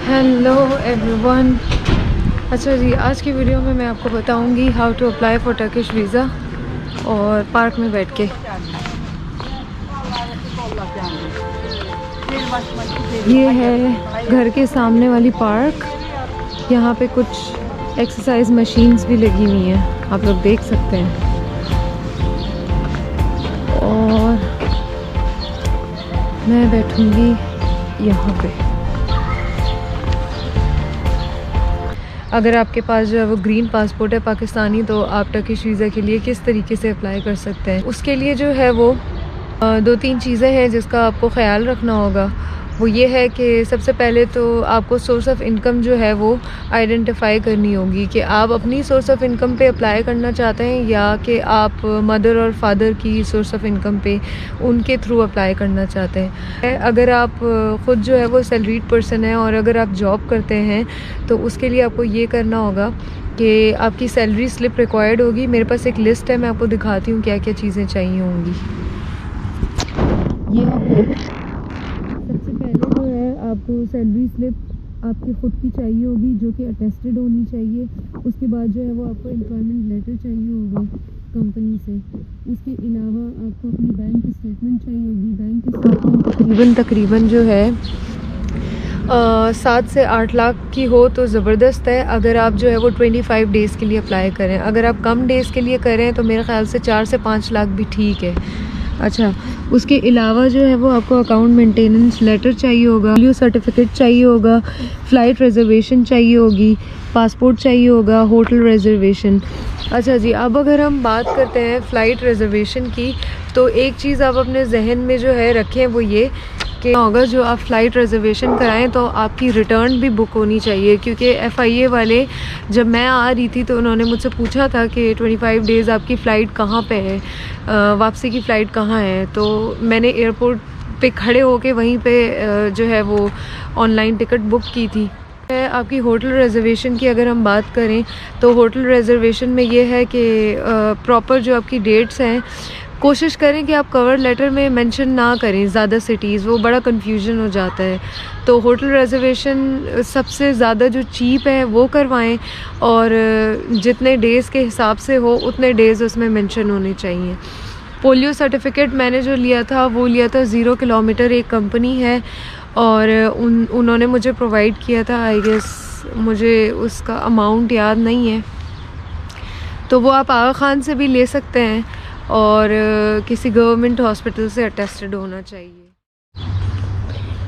Hello everyone. अच्छा जी, आज की वीडियो में मैं आपको बताऊंगी how to apply for Turkish visa और पार्क में बैठ के। ये है घर के सामने वाली पार्क। यहाँ पे कुछ एक्सरसाइज मशीन्स भी लगी हुई हैं, आप लोग देख सकते हैं। और मैं बैठूंगी यहाँ पे। अगर आपके पास जो है वो ग्रीन पासपोर्ट है पाकिस्तानी, तो आप टर्किश वीज़ा के लिए किस तरीके से अप्लाई कर सकते हैं। उसके लिए जो है वो 2-3 चीज़ें हैं जिसका आपको ख्याल रखना होगा। वो ये है कि सबसे पहले तो आपको सोर्स ऑफ इनकम जो है वो आइडेंटिफाई करनी होगी कि आप अपनी सोर्स ऑफ इनकम पे अप्लाई करना चाहते हैं या कि आप मदर और फादर की सोर्स ऑफ इनकम पे उनके थ्रू अप्लाई करना चाहते हैं। अगर आप ख़ुद जो है वो सैलरीड पर्सन है और अगर आप जॉब करते हैं तो उसके लिए आपको ये करना होगा कि आपकी सैलरी स्लिप रिक्वायर्ड होगी। मेरे पास एक लिस्ट है, मैं आपको दिखाती हूँ क्या क्या चीज़ें चाहिए होंगी। ये सबसे पहले जो है आपको सैलरी स्लिप आपकी ख़ुद की चाहिए होगी जो कि अटेस्टेड होनी चाहिए। उसके बाद जो है वो आपको एम्प्लॉयमेंट लेटर चाहिए होगा कंपनी से। उसके अलावा आपको अपनी बैंक स्टेटमेंट चाहिए होगी। बैंक स्टेटमेंट तकरीबन जो है 7 से 8 लाख की हो तो ज़बरदस्त है। अगर आप जो है वो 25 डेज़ के लिए अप्लाई करें, अगर आप कम डेज़ के लिए करें तो मेरे ख़्याल से 4 से 5 लाख भी ठीक है। अच्छा, उसके अलावा जो है वो आपको अकाउंट मेंटेनेंस लेटर चाहिए होगा, वैल्यू सर्टिफिकेट चाहिए होगा, फ़्लाइट रिजर्वेशन चाहिए होगी, पासपोर्ट चाहिए होगा, होटल रिजर्वेशन। अच्छा जी, अब अगर हम बात करते हैं फ़्लाइट रिजर्वेशन की, तो एक चीज़ आप अपने जहन में जो है रखें वो ये कि होगा जो आप फ़्लाइट रिजर्वेशन कराएं तो आपकी रिटर्न भी बुक होनी चाहिए। क्योंकि FIA वाले जब मैं आ रही थी तो उन्होंने मुझसे पूछा था कि 25 डेज़ आपकी फ़्लाइट कहाँ पे है, वापसी की फ़्लाइट कहाँ है। तो मैंने एयरपोर्ट पे खड़े होके वहीं पे जो है वो ऑनलाइन टिकट बुक की थी। आपकी होटल रिजर्वेशन की अगर हम बात करें तो होटल रिजर्वेशन में ये है कि प्रॉपर जो आपकी डेट्स हैं, कोशिश करें कि आप कवर लेटर में मेंशन ना करें ज़्यादा सिटीज़, वो बड़ा कंफ्यूजन हो जाता है। तो होटल रिजर्वेशन सबसे ज़्यादा जो चीप है वो करवाएं और जितने डेज़ के हिसाब से हो उतने डेज़ उसमें मेंशन होने चाहिए। पोलियो सर्टिफिकेट मैंने जो लिया था वो लिया था 0 किलोमीटर, एक कंपनी है और उन्होंने मुझे प्रोवाइड किया था। आई गेस मुझे उसका अमाउंट याद नहीं है, तो वो आप आगा खान से भी ले सकते हैं और किसी गवर्नमेंट हॉस्पिटल से अटेस्टेड होना चाहिए।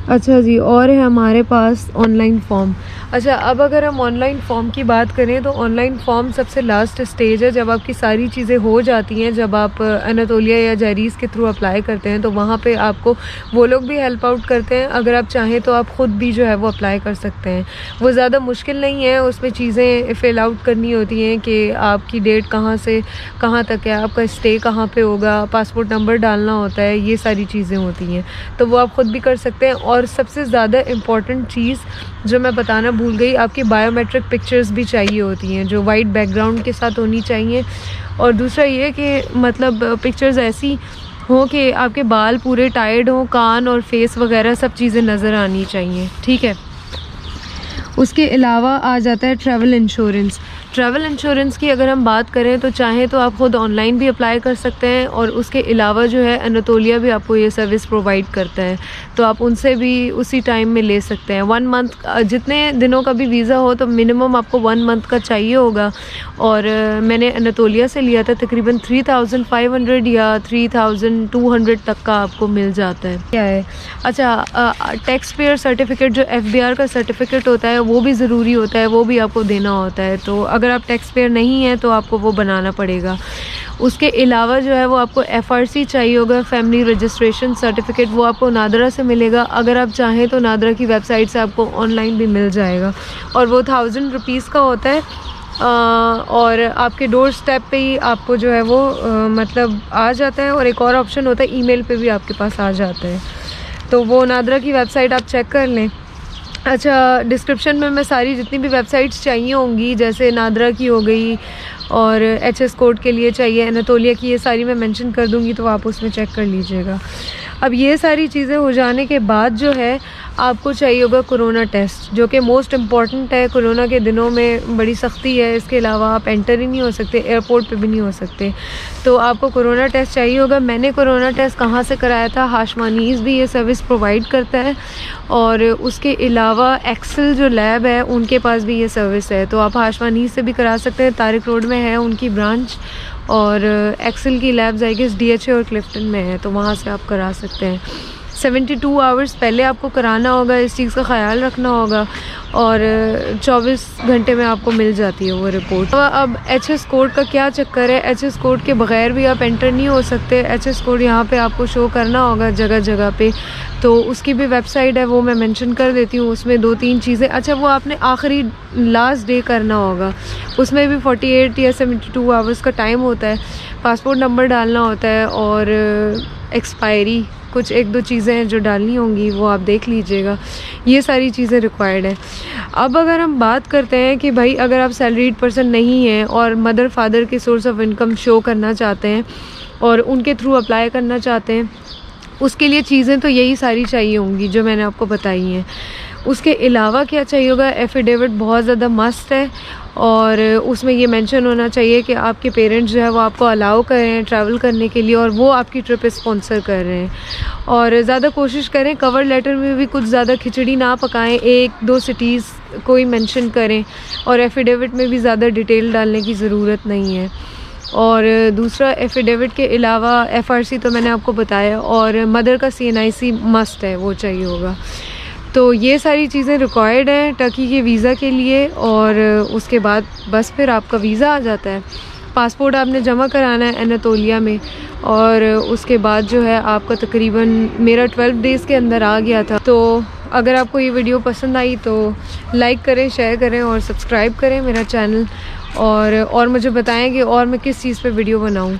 अच्छा जी, और है हमारे पास ऑनलाइन फॉर्म। अच्छा, अब अगर हम ऑनलाइन फ़ॉर्म की बात करें तो ऑनलाइन फ़ॉर्म सबसे लास्ट स्टेज है। जब आपकी सारी चीज़ें हो जाती हैं, जब आप अनातोलिया या जारीज़ के थ्रू अप्लाई करते हैं तो वहाँ पे आपको वो लोग भी हेल्प आउट करते हैं। अगर आप चाहें तो आप ख़ुद भी जो है वो अप्लाई कर सकते हैं। वो ज़्यादा मुश्किल नहीं है, उसमें चीज़ें फ़िल आउट करनी होती हैं कि आपकी डेट कहाँ से कहाँ तक है, आपका स्टे कहाँ पर होगा, पासपोर्ट नंबर डालना होता है, ये सारी चीज़ें होती हैं। तो वो आप ख़ुद भी कर सकते हैं। और सबसे ज़्यादा इम्पॉर्टेंट चीज़ जो मैं बताना भूल गई, आपकी बायोमेट्रिक पिक्चर्स भी चाहिए होती हैं जो वाइट बैकग्राउंड के साथ होनी चाहिए। और दूसरा ये कि मतलब पिक्चर्स ऐसी हों कि आपके बाल पूरे टाइड हों, कान और फेस वगैरह सब चीज़ें नज़र आनी चाहिए, ठीक है। उसके अलावा आ जाता है ट्रैवल इंश्योरेंस। ट्रैवल इंश्योरेंस की अगर हम बात करें तो चाहें तो आप ख़ुद ऑनलाइन भी अप्लाई कर सकते हैं और उसके अलावा जो है अनातोलिया भी आपको ये सर्विस प्रोवाइड करता है, तो आप उनसे भी उसी टाइम में ले सकते हैं। 1 मंथ, जितने दिनों का भी वीज़ा हो तो मिनिमम आपको 1 मंथ का चाहिए होगा। और मैंने अनातोलिया से लिया था, तकरीबन 3500 या 3200 तक का आपको मिल जाता है। क्या है, अच्छा, टैक्स पेयर सर्टिफिकेट जो FBR का सर्टिफिकेट होता है वो भी ज़रूरी होता है, वो भी आपको देना होता है। तो अगर आप टैक्स पेयर नहीं हैं तो आपको वो बनाना पड़ेगा। उसके अलावा जो है वो आपको FRC चाहिए होगा, फैमिली रजिस्ट्रेशन सर्टिफिकेट, वो आपको नादरा से मिलेगा। अगर आप चाहें तो नादरा की वेबसाइट से आपको ऑनलाइन भी मिल जाएगा और वो 1000 रुपीज़ का होता है। और आपके डोर स्टेप पे ही आपको जो है वो मतलब आ जाता है। और एक और ऑप्शन होता है, ईमेल पे भी आपके पास आ जाता है। तो वो नादरा की वेबसाइट आप चेक कर लें। अच्छा, डिस्क्रिप्शन में मैं सारी जितनी भी वेबसाइट्स चाहिए होंगी, जैसे नादरा की हो गई और HS कोड के लिए चाहिए अनातोलिया की, ये सारी मैं मेंशन कर दूंगी, तो आप उसमें चेक कर लीजिएगा। अब ये सारी चीज़ें हो जाने के बाद जो है आपको चाहिए होगा कोरोना टेस्ट, जो कि मोस्ट इम्पॉर्टेंट है। कोरोना के दिनों में बड़ी सख्ती है, इसके अलावा आप एंटर ही नहीं हो सकते, एयरपोर्ट पे भी नहीं हो सकते, तो आपको कोरोना टेस्ट चाहिए होगा। मैंने कोरोना टेस्ट कहाँ से कराया था, हाशमानीज़ भी ये सर्विस प्रोवाइड करता है, और उसके अलावा एक्सेल जो लैब है उनके पास भी ये सर्विस है, तो आप हाशमानीज़ से भी करा सकते हैं। तारिक रोड में है उनकी ब्रांच, और एक्सेल की लैब्स आई गेस DHA और क्लिफ्टन में है, तो वहाँ से आप करा सकते हैं। 72 आवर्स पहले आपको कराना होगा, इस चीज़ का ख्याल रखना होगा, और 24 घंटे में आपको मिल जाती है वो रिपोर्ट। अब HS कोड का क्या चक्कर है, HS कोड के बगैर भी आप एंटर नहीं हो सकते। HS कोड यहाँ पे आपको शो करना होगा जगह जगह पे, तो उसकी भी वेबसाइट है, वो मैं मेंशन कर देती हूँ। उसमें 2-3 चीज़ें, अच्छा वो आपने आखिरी लास्ट डे करना होगा, उसमें भी 48 या 72 आवर्स का टाइम होता है। पासपोर्ट नंबर डालना होता है, और एक्सपायरी कुछ 1-2 चीज़ें हैं जो डालनी होंगी, वो आप देख लीजिएगा। ये सारी चीज़ें रिक्वायर्ड है। अब अगर हम बात करते हैं कि भाई अगर आप सैलरीड पर्सन नहीं हैं और मदर फादर के सोर्स ऑफ इनकम शो करना चाहते हैं और उनके थ्रू अप्लाई करना चाहते हैं, उसके लिए चीज़ें तो यही सारी चाहिए होंगी जो मैंने आपको बताई हैं। उसके अलावा क्या चाहिए होगा, एफिडेविट बहुत ज़्यादा मस्ट है, और उसमें ये मेंशन होना चाहिए कि आपके पेरेंट्स जो है वो आपको अलाउ कर रहे हैं ट्रैवल करने के लिए, और वो आपकी ट्रिप स्पॉन्सर कर रहे हैं। और ज़्यादा कोशिश करें कवर लेटर में भी कुछ ज़्यादा खिचड़ी ना पकाएं, 1-2 सिटीज़ कोई मेंशन करें, और एफिडेविट में भी ज़्यादा डिटेल डालने की ज़रूरत नहीं है। और दूसरा, एफिडेविट के अलावा FRC तो मैंने आपको बताया, और मदर का CNIC मस्ट है, वो चाहिए होगा। तो ये सारी चीज़ें रिक्वायर्ड हैं टर्की के वीज़ा के लिए, और उसके बाद बस फिर आपका वीज़ा आ जाता है। पासपोर्ट आपने जमा कराना है एनातोलिया में, और उसके बाद जो है आपका तकरीबन, मेरा 12 डेज़ के अंदर आ गया था। तो अगर आपको ये वीडियो पसंद आई तो लाइक करें, शेयर करें और सब्सक्राइब करें मेरा चैनल, और मुझे बताएं कि और मैं किस चीज़ पे वीडियो बनाऊं।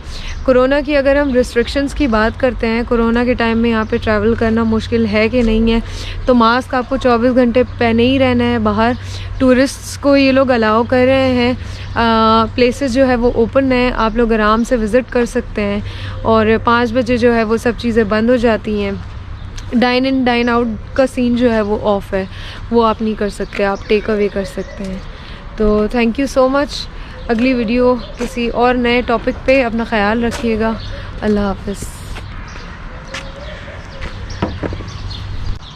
कोरोना की अगर हम रिस्ट्रिक्शंस की बात करते हैं, कोरोना के टाइम में यहाँ पे ट्रैवल करना मुश्किल है कि नहीं है, तो मास्क आपको 24 घंटे पहने ही रहना है बाहर। टूरिस्ट्स को ये लोग अलाउ कर रहे हैं, प्लेसेस जो है वो ओपन है, आप लोग आराम से विज़िट कर सकते हैं, और 5 बजे जो है वो सब चीज़ें बंद हो जाती हैं। डाइन इन डाइन आउट का सीन जो है वो ऑफ़ है, वो आप नहीं कर सकते, आप टेक अवे कर सकते हैं। तो थैंक यू सो मच। अगली वीडियो किसी और नए टॉपिक पे, अपना ख्याल रखिएगा। अल्लाह हाफ़िज़।